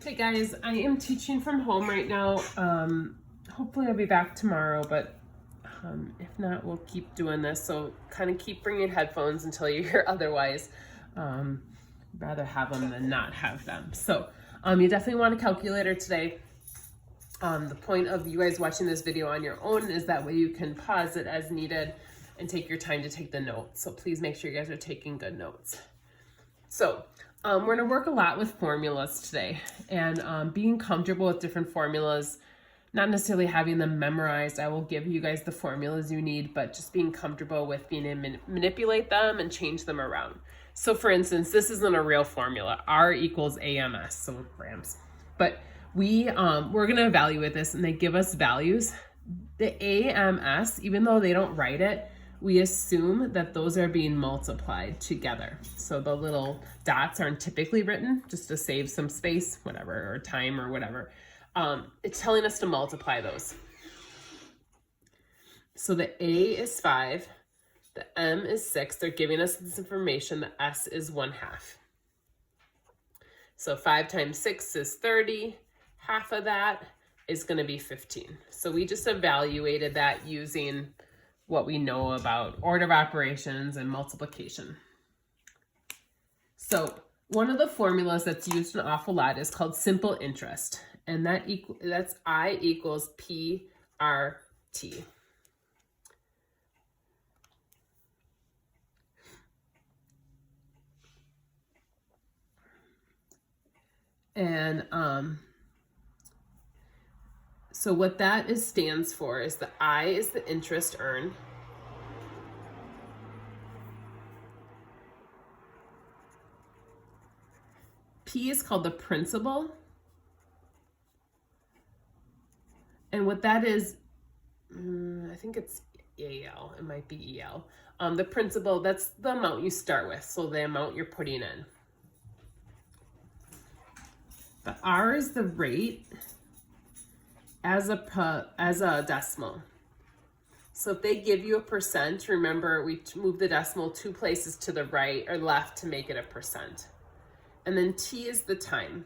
Okay guys, I am teaching from home right now. Hopefully I'll be back tomorrow, but if not, we'll keep doing this. So kind of keep bringing headphones until you hear otherwise. Rather have them than not have them. So you definitely want a calculator today. The point of you guys watching this video on your own is that way you can pause it as needed and take your time to take the notes. So please make sure you guys are taking good notes. So we're gonna work a lot with formulas today, and being comfortable with different formulas, not necessarily having them memorized. I will give you guys the formulas you need, but just being comfortable with being able to manipulate them and change them around. So for instance, this isn't a real formula, R equals AMS, so grams. But we're gonna evaluate this and they give us values. The AMS, even though they don't write it, we assume that those are being multiplied together. So the little dots aren't typically written just to save some space, whatever, or time or whatever. It's telling us to multiply those. So the A is 5, the M is 6. They're giving us this information. The S is 1/2. So 5 times 6 is 30. Half of that is going to be 15. So we just evaluated that using what we know about order of operations and multiplication. So one of the formulas that's used an awful lot is called simple interest, and that's I equals PRT. And so what that stands for is the I is the interest earned. P is called the principal. And what that is, I think it's AL, it might be EL. The principal, that's the amount you start with, so the amount you're putting in. The R is the rate as a decimal. So if they give you a percent, remember we move the decimal 2 places to the right or left to make it a percent. And then T is the time.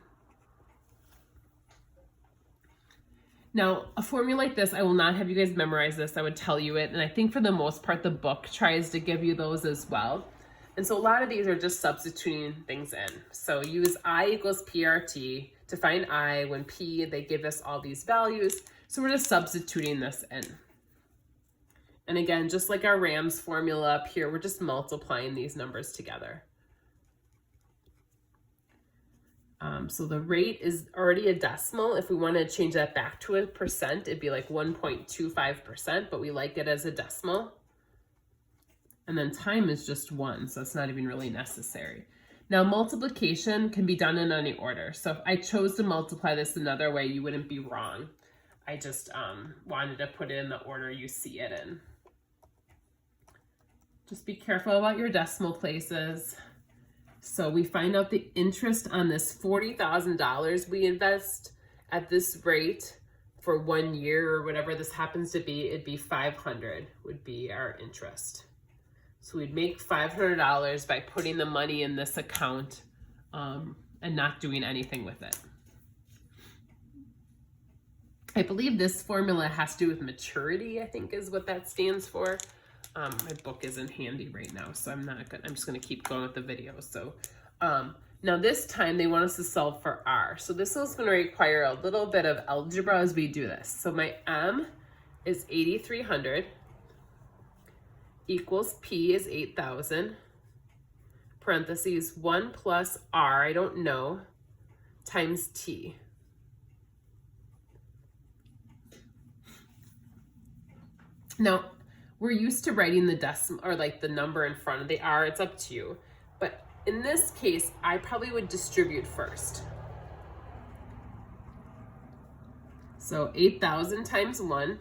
Now, a formula like this, I will not have you guys memorize this. I would tell you it. And I think for the most part, the book tries to give you those as well. And so a lot of these are just substituting things in. So use I equals PRT to find I. When P, they give us all these values. So we're just substituting this in. And again, just like our RWM's formula up here, we're just multiplying these numbers together. So the rate is already a decimal. If we want to change that back to a percent, it'd be like 1.25%, but we like it as a decimal. And then time is just 1, so it's not even really necessary. Now multiplication can be done in any order. So if I chose to multiply this another way, you wouldn't be wrong. I just wanted to put it in the order you see it in. Just be careful about your decimal places. So we find out the interest on this $40,000 we invest at this rate for 1 year or whatever this happens to be, it'd be $500 would be our interest. So we'd make $500 by putting the money in this account and not doing anything with it. I believe this formula has to do with maturity, I think is what that stands for. My book isn't handy right now, so I'm just gonna keep going with the video. So now this time they want us to solve for R. So this is gonna require a little bit of algebra as we do this. So my M is 8,300 equals P is 8,000, parentheses 1 plus R, I don't know, times T. Now, we're used to writing the decimal or like the number in front of the R, it's up to you. But in this case, I probably would distribute first. So 8,000 times 1,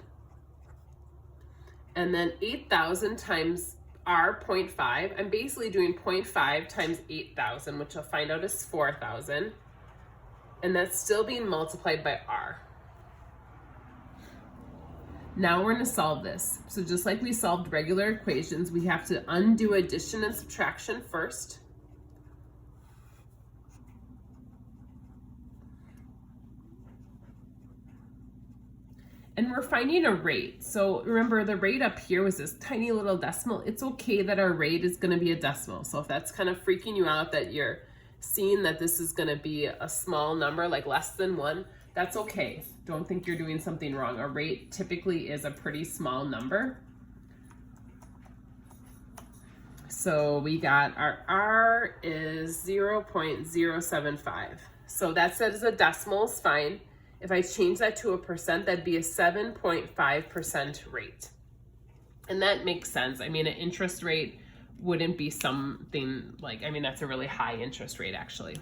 and then 8,000 times R 0.5. I'm basically doing 0.5 times 8,000, which I'll find out is 4,000. And that's still being multiplied by R. Now we're going to solve this. So just like we solved regular equations, we have to undo addition and subtraction first. And we're finding a rate. So remember, the rate up here was this tiny little decimal. It's okay that our rate is gonna be a decimal. So if that's kind of freaking you out that you're seeing that this is gonna be a small number, like less than 1, that's okay. Don't think you're doing something wrong. A rate typically is a pretty small number. So we got our R is 0.075. So that says a decimal is fine. If I change that to a percent, that'd be a 7.5% rate. And that makes sense. I mean, an interest rate wouldn't be something like, I mean, that's a really high interest rate actually.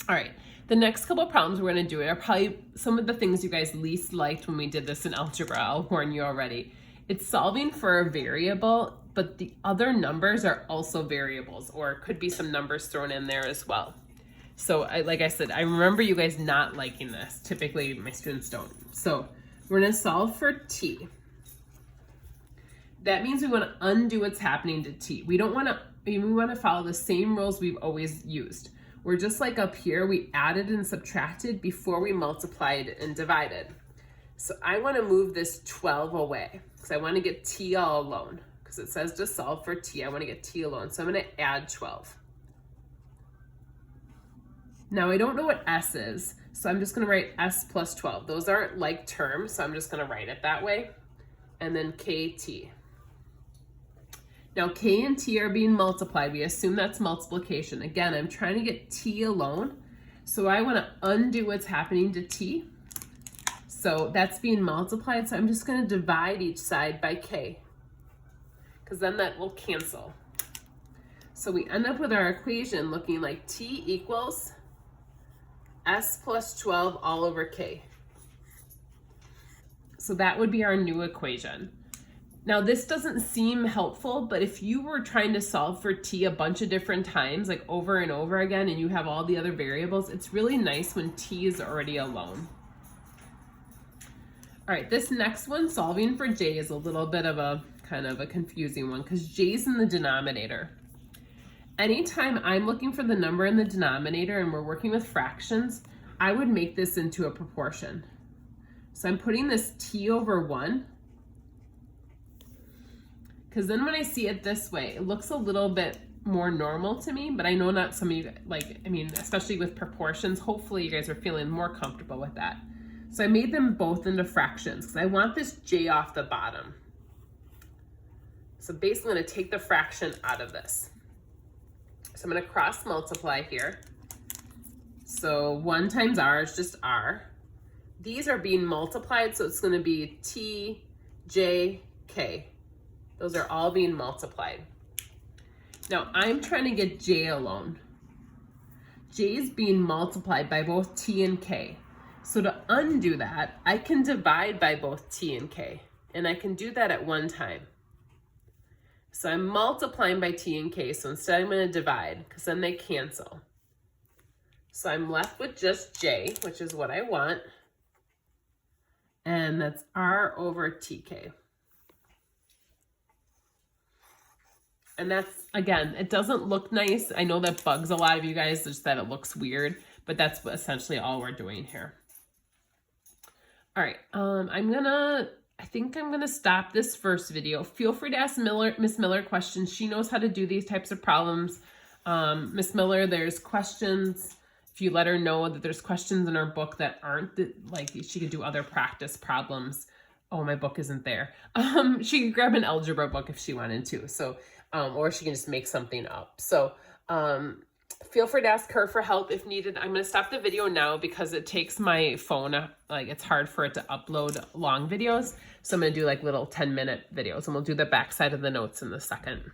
All right, the next couple of problems we're gonna do are probably some of the things you guys least liked when we did this in algebra, I'll warn you already. It's solving for a variable, but the other numbers are also variables, or could be some numbers thrown in there as well. So like I said, I remember you guys not liking this. Typically my students don't. So we're gonna solve for t. That means we wanna undo what's happening to t. We wanna follow the same rules we've always used. We're just like up here, we added and subtracted before we multiplied and divided. So I wanna move this 12 away because I wanna get t all alone. Because it says to solve for t, I wanna get t alone. So I'm gonna add 12. Now I don't know what s is, so I'm just gonna write s plus 12. Those aren't like terms, so I'm just gonna write it that way. And then kt. Now k and t are being multiplied. We assume that's multiplication. Again, I'm trying to get t alone, so I wanna undo what's happening to t. So that's being multiplied, so I'm just gonna divide each side by k, because then that will cancel. So we end up with our equation looking like t equals s plus 12 all over k. So that would be our new equation. Now this doesn't seem helpful, but if you were trying to solve for t a bunch of different times, like over and over again, and you have all the other variables, it's really nice when t is already alone. All right, this next one, solving for j, is a little bit of a kind of a confusing one because j's in the denominator. Anytime I'm looking for the number in the denominator and we're working with fractions, I would make this into a proportion. So I'm putting this t over 1, because then when I see it this way, it looks a little bit more normal to me, but I know not some of you, like, I mean, especially with proportions, hopefully you guys are feeling more comfortable with that. So I made them both into fractions because I want this j off the bottom. So basically I'm gonna take the fraction out of this. So I'm gonna cross multiply here. So 1 times r is just r. These are being multiplied, so it's gonna be t, j, k. Those are all being multiplied. Now I'm trying to get j alone. J is being multiplied by both t and k. So to undo that, I can divide by both t and k, and I can do that at one time. So I'm multiplying by t and k, so instead I'm going to divide, because then they cancel. So I'm left with just j, which is what I want, and that's r over tk. And that's, again, it doesn't look nice. I know that bugs a lot of you guys, just that it looks weird, but that's essentially all we're doing here. All right, I think I'm gonna stop this first video. Feel free to ask Miss Miller questions. She knows how to do these types of problems. Miss Miller, there's questions. If you let her know that there's questions in her book that aren't, like she could do other practice problems. Oh, my book isn't there. She could grab an algebra book if she wanted to. So, or she can just make something up. So, feel free to ask her for help if needed. I'm going to stop the video now because it takes my phone, like it's hard for it to upload long videos. So I'm going to do like little 10-minute videos, and we'll do the backside of the notes in a second.